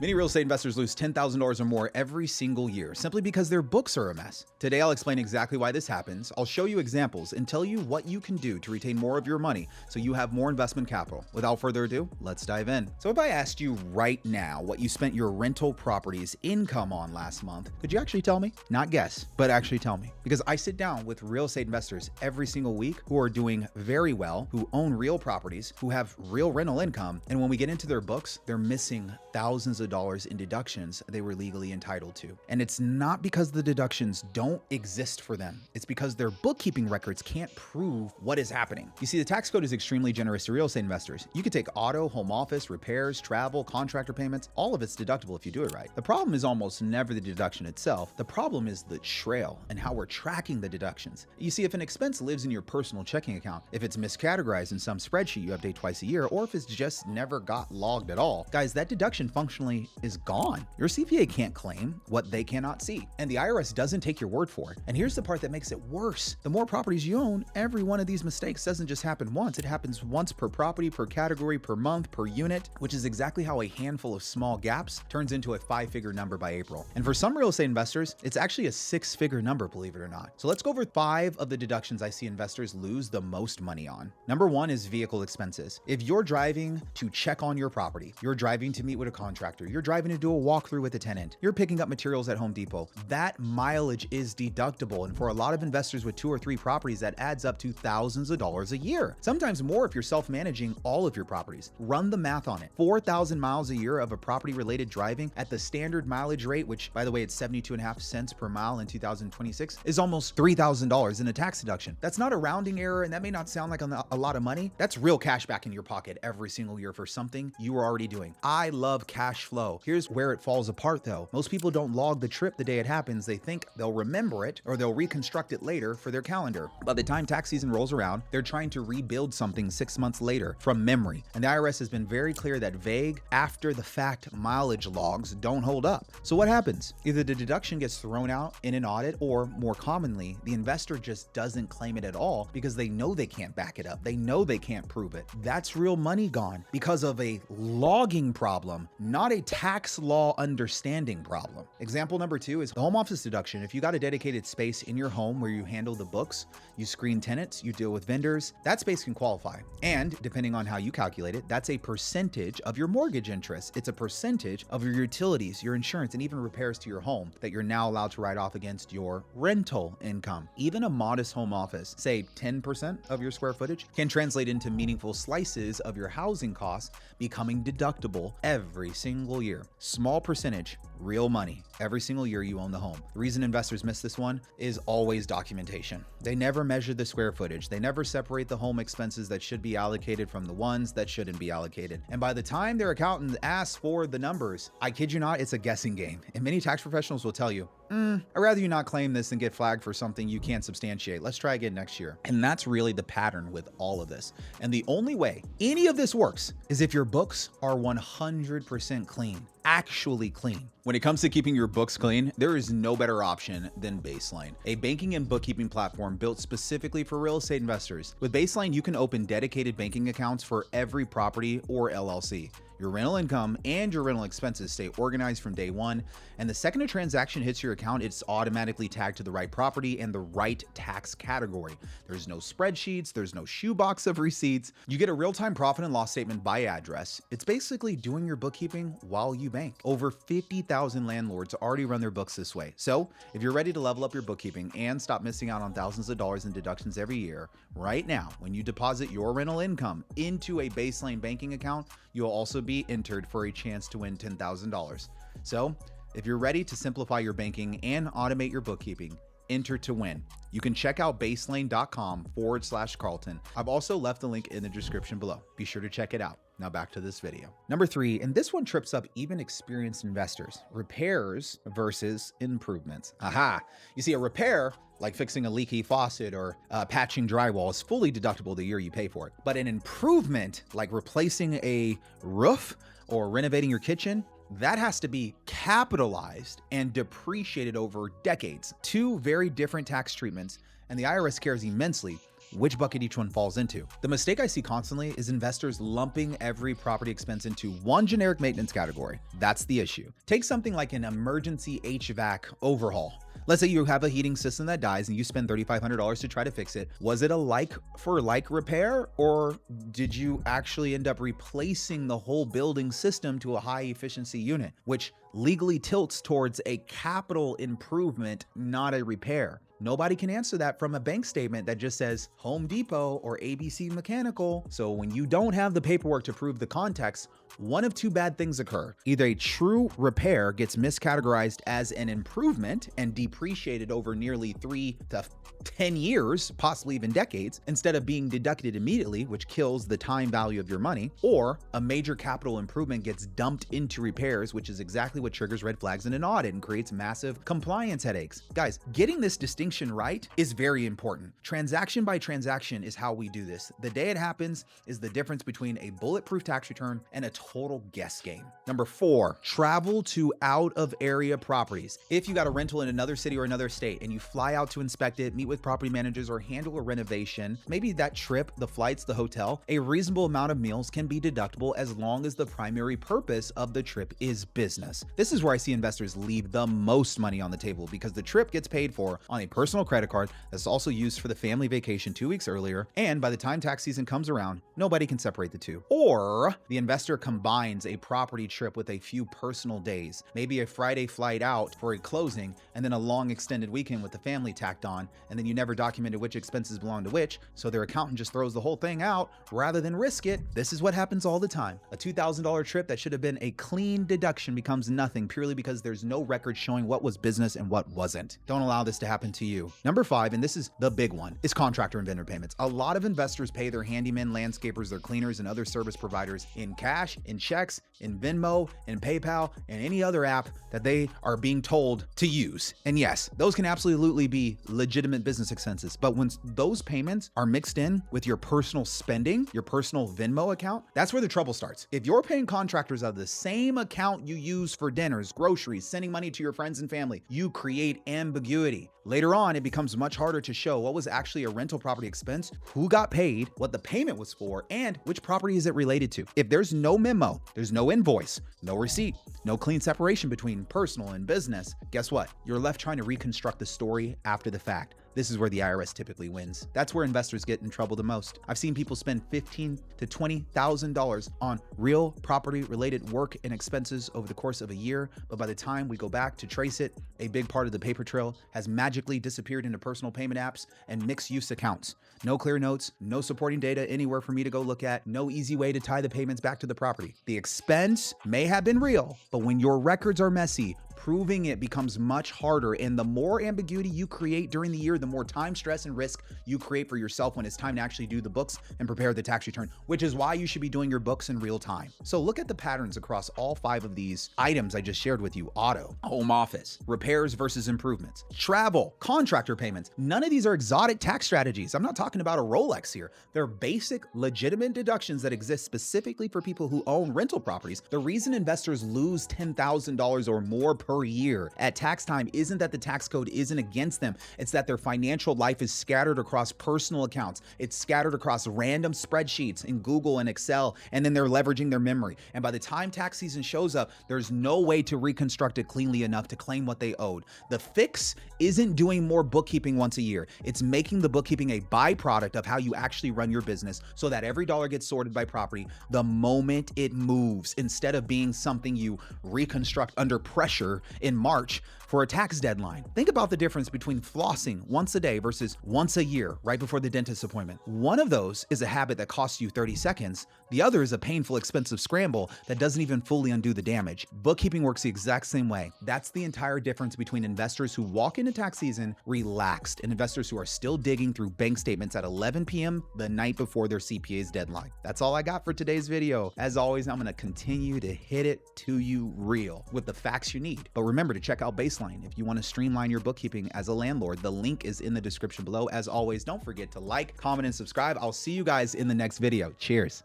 Many real estate investors lose $10,000 or more every single year simply because their books are a mess. Today, I'll explain exactly why this happens. I'll show you examples and tell you what you can do to retain more of your money so you have more investment capital. Without further ado, let's dive in. So if I asked you right now what you spent your rental property's income on last month, could you actually tell me? Not guess, but actually tell me. Because I sit down with real estate investors every single week who are doing very well, who own real properties, who have real rental income, and when we get into their books, they're missing thousands of dollars in deductions they were legally entitled to. And it's not because the deductions don't exist for them. It's because their bookkeeping records can't prove what is happening. You see, the tax code is extremely generous to real estate investors. You could take auto, home office, repairs, travel, contractor payments, all of it's deductible if you do it right. The problem is almost never the deduction itself. The problem is the trail and how we're tracking the deductions. You see, if an expense lives in your personal checking account, if it's miscategorized in some spreadsheet you update twice a year, or if it's just never got logged at all, guys, that deduction functionally is gone. Your CPA can't claim what they cannot see, and the IRS doesn't take your word for it. And here's the part that makes it worse. The more properties you own, every one of these mistakes doesn't just happen once. It happens once per property, per category, per month, per unit, which is exactly how a handful of small gaps turns into a 5-figure number by April. And for some real estate investors, it's actually a 6-figure number, believe it or not. So let's go over 5 of the deductions I see investors lose the most money on. Number 1 is vehicle expenses. If you're driving to check on your property, you're driving to meet with a contractor, you're driving to do a walkthrough with a tenant, you're picking up materials at Home Depot, that mileage is deductible. And for a lot of investors with 2 or 3 properties, that adds up to thousands of dollars a year. Sometimes more if you're self-managing all of your properties. Run the math on it. 4,000 miles a year of a property-related driving at the standard mileage rate, which by the way, it's 72.5 cents per mile in 2026, is almost $3,000 in a tax deduction. That's not a rounding error, and that may not sound like a lot of money. That's real cash back in your pocket every single year for something you are already doing. I love cash flow. Here's where it falls apart though. Most people don't log the trip the day it happens. They think they'll remember it or they'll reconstruct it later for their calendar. By the time tax season rolls around, they're trying to rebuild something 6 months later from memory. And the IRS has been very clear that vague after the fact mileage logs don't hold up. So what happens? Either the deduction gets thrown out in an audit, or more commonly, the investor just doesn't claim it at all because they know they can't back it up. They know they can't prove it. That's real money gone because of a logging problem, not a tax law understanding problem. Example number 2 is the home office deduction. If you got a dedicated space in your home where you handle the books, you screen tenants, you deal with vendors, that space can qualify. And depending on how you calculate it, that's a percentage of your mortgage interest. It's a percentage of your utilities, your insurance, and even repairs to your home that you're now allowed to write off against your rental income. Even a modest home office, say 10% of your square footage, can translate into meaningful slices of your housing costs becoming deductible every single year. Small percentage, real money, every single year you own the home. The reason investors miss this one is always documentation. They never measure the square footage. They never separate the home expenses that should be allocated from the ones that shouldn't be allocated. And by the time their accountant asks for the numbers, I kid you not, it's a guessing game. And many tax professionals will tell you, I'd rather you not claim this than get flagged for something you can't substantiate. Let's try again next year. And that's really the pattern with all of this. And the only way any of this works is if your books are 100% clean, actually clean. When it comes to keeping your books clean, there is no better option than Baselane, a banking and bookkeeping platform built specifically for real estate investors. With Baselane, you can open dedicated banking accounts for every property or LLC. Your rental income and your rental expenses stay organized from day one, and the second a transaction hits your account, it's automatically tagged to the right property and the right tax category. There's no spreadsheets, there's no shoebox of receipts. You get a real-time profit and loss statement by address. It's basically doing your bookkeeping while you bank. Over 50,000 landlords already run their books this way. So if you're ready to level up your bookkeeping and stop missing out on thousands of dollars in deductions every year, right now, when you deposit your rental income into a Baselane banking account, you'll also be entered for a chance to win $10,000. So if you're ready to simplify your banking and automate your bookkeeping, enter to win. You can check out baselane.com/Karlton. I've also left the link in the description below. Be sure to check it out. Now back to this video. Number 3, and this one trips up even experienced investors: repairs versus improvements. Aha! You see, a repair, like fixing a leaky faucet or patching drywall, is fully deductible the year you pay for it. But an improvement, like replacing a roof or renovating your kitchen, that has to be capitalized and depreciated over decades. 2 very different tax treatments, and the IRS cares immensely which bucket each one falls into. The mistake I see constantly is investors lumping every property expense into one generic maintenance category. That's the issue. Take something like an emergency HVAC overhaul. Let's say you have a heating system that dies and you spend $3,500 to try to fix it. Was it a like for like repair, or did you actually end up replacing the whole building system to a high efficiency unit, which legally tilts towards a capital improvement, not a repair? Nobody can answer that from a bank statement that just says Home Depot or ABC Mechanical. So when you don't have the paperwork to prove the context, one of two bad things occur. Either a true repair gets miscategorized as an improvement and depreciated over nearly 3 to 10 years, possibly even decades, instead of being deducted immediately, which kills the time value of your money, or a major capital improvement gets dumped into repairs, which is exactly what triggers red flags in an audit and creates massive compliance headaches. Guys, getting this distinction right is very important. Transaction by transaction is how we do this. The day it happens is the difference between a bulletproof tax return and a total guess game. Number 4, travel to out of area properties. If you got a rental in another city or another state and you fly out to inspect it, meet with property managers, or handle a renovation, maybe that trip, the flights, the hotel, a reasonable amount of meals can be deductible as long as the primary purpose of the trip is business. This is where I see investors leave the most money on the table, because the trip gets paid for on a personal credit card that's also used for the family vacation 2 weeks earlier, and by the time tax season comes around, nobody can separate the two. Or the investor combines a property trip with a few personal days, maybe a Friday flight out for a closing, and then a long extended weekend with the family tacked on, and then you never documented which expenses belong to which, so their accountant just throws the whole thing out rather than risk it. This is what happens all the time. A $2,000 trip that should have been a clean deduction becomes nothing purely because there's no record showing what was business and what wasn't. Don't allow this to happen to you. Number 5, and this is the big one, is contractor and vendor payments. A lot of investors pay their handymen, landscapers, their cleaners, and other service providers in cash, in checks, in Venmo, in PayPal, and any other app that they are being told to use. And yes, those can absolutely be legitimate business expenses, but when those payments are mixed in with your personal spending, your personal Venmo account, that's where the trouble starts. If you're paying contractors out of the same account you use for dinners, groceries, sending money to your friends and family, you create ambiguity. Later on, it becomes much harder to show what was actually a rental property expense, who got paid, what the payment was for, and which property is it related to. If there's no memo, there's no invoice, no receipt, no clean separation between personal and business, guess what? You're left trying to reconstruct the story after the fact. This is where the IRS typically wins. That's where investors get in trouble the most. I've seen people spend $15,000 to $20,000 on real property related work and expenses over the course of a year, but by the time we go back to trace it, a big part of the paper trail has magically disappeared into personal payment apps and mixed use accounts. No clear notes, no supporting data anywhere for me to go look at, no easy way to tie the payments back to the property. The expense may have been real, but when your records are messy, proving it becomes much harder, and the more ambiguity you create during the year, the more time, stress, and risk you create for yourself when it's time to actually do the books and prepare the tax return, which is why you should be doing your books in real time. So look at the patterns across all 5 of these items I just shared with you: auto, home office, repairs versus improvements, travel, contractor payments. None of these are exotic tax strategies. I'm not talking about a Rolex here. They're basic, legitimate deductions that exist specifically for people who own rental properties. The reason investors lose $10,000 or more per year at tax time isn't that the tax code isn't against them. It's that their financial life is scattered across personal accounts. It's scattered across random spreadsheets in Google and Excel, and then they're leveraging their memory. And by the time tax season shows up, there's no way to reconstruct it cleanly enough to claim what they owed. The fix isn't doing more bookkeeping once a year. It's making the bookkeeping a byproduct of how you actually run your business so that every dollar gets sorted by property the moment it moves, instead of being something you reconstruct under pressure in March for a tax deadline. Think about the difference between flossing once a day versus once a year right before the dentist appointment. One of those is a habit that costs you 30 seconds. The other is a painful, expensive scramble that doesn't even fully undo the damage. Bookkeeping works the exact same way. That's the entire difference between investors who walk into tax season relaxed and investors who are still digging through bank statements at 11 p.m. the night before their CPA's deadline. That's all I got for today's video. As always, I'm gonna continue to hit it to you real with the facts you need. But remember to check out Baselane if you want to streamline your bookkeeping as a landlord. The link is in the description below. As always, don't forget to like, comment, and subscribe. I'll see you guys in the next video. Cheers.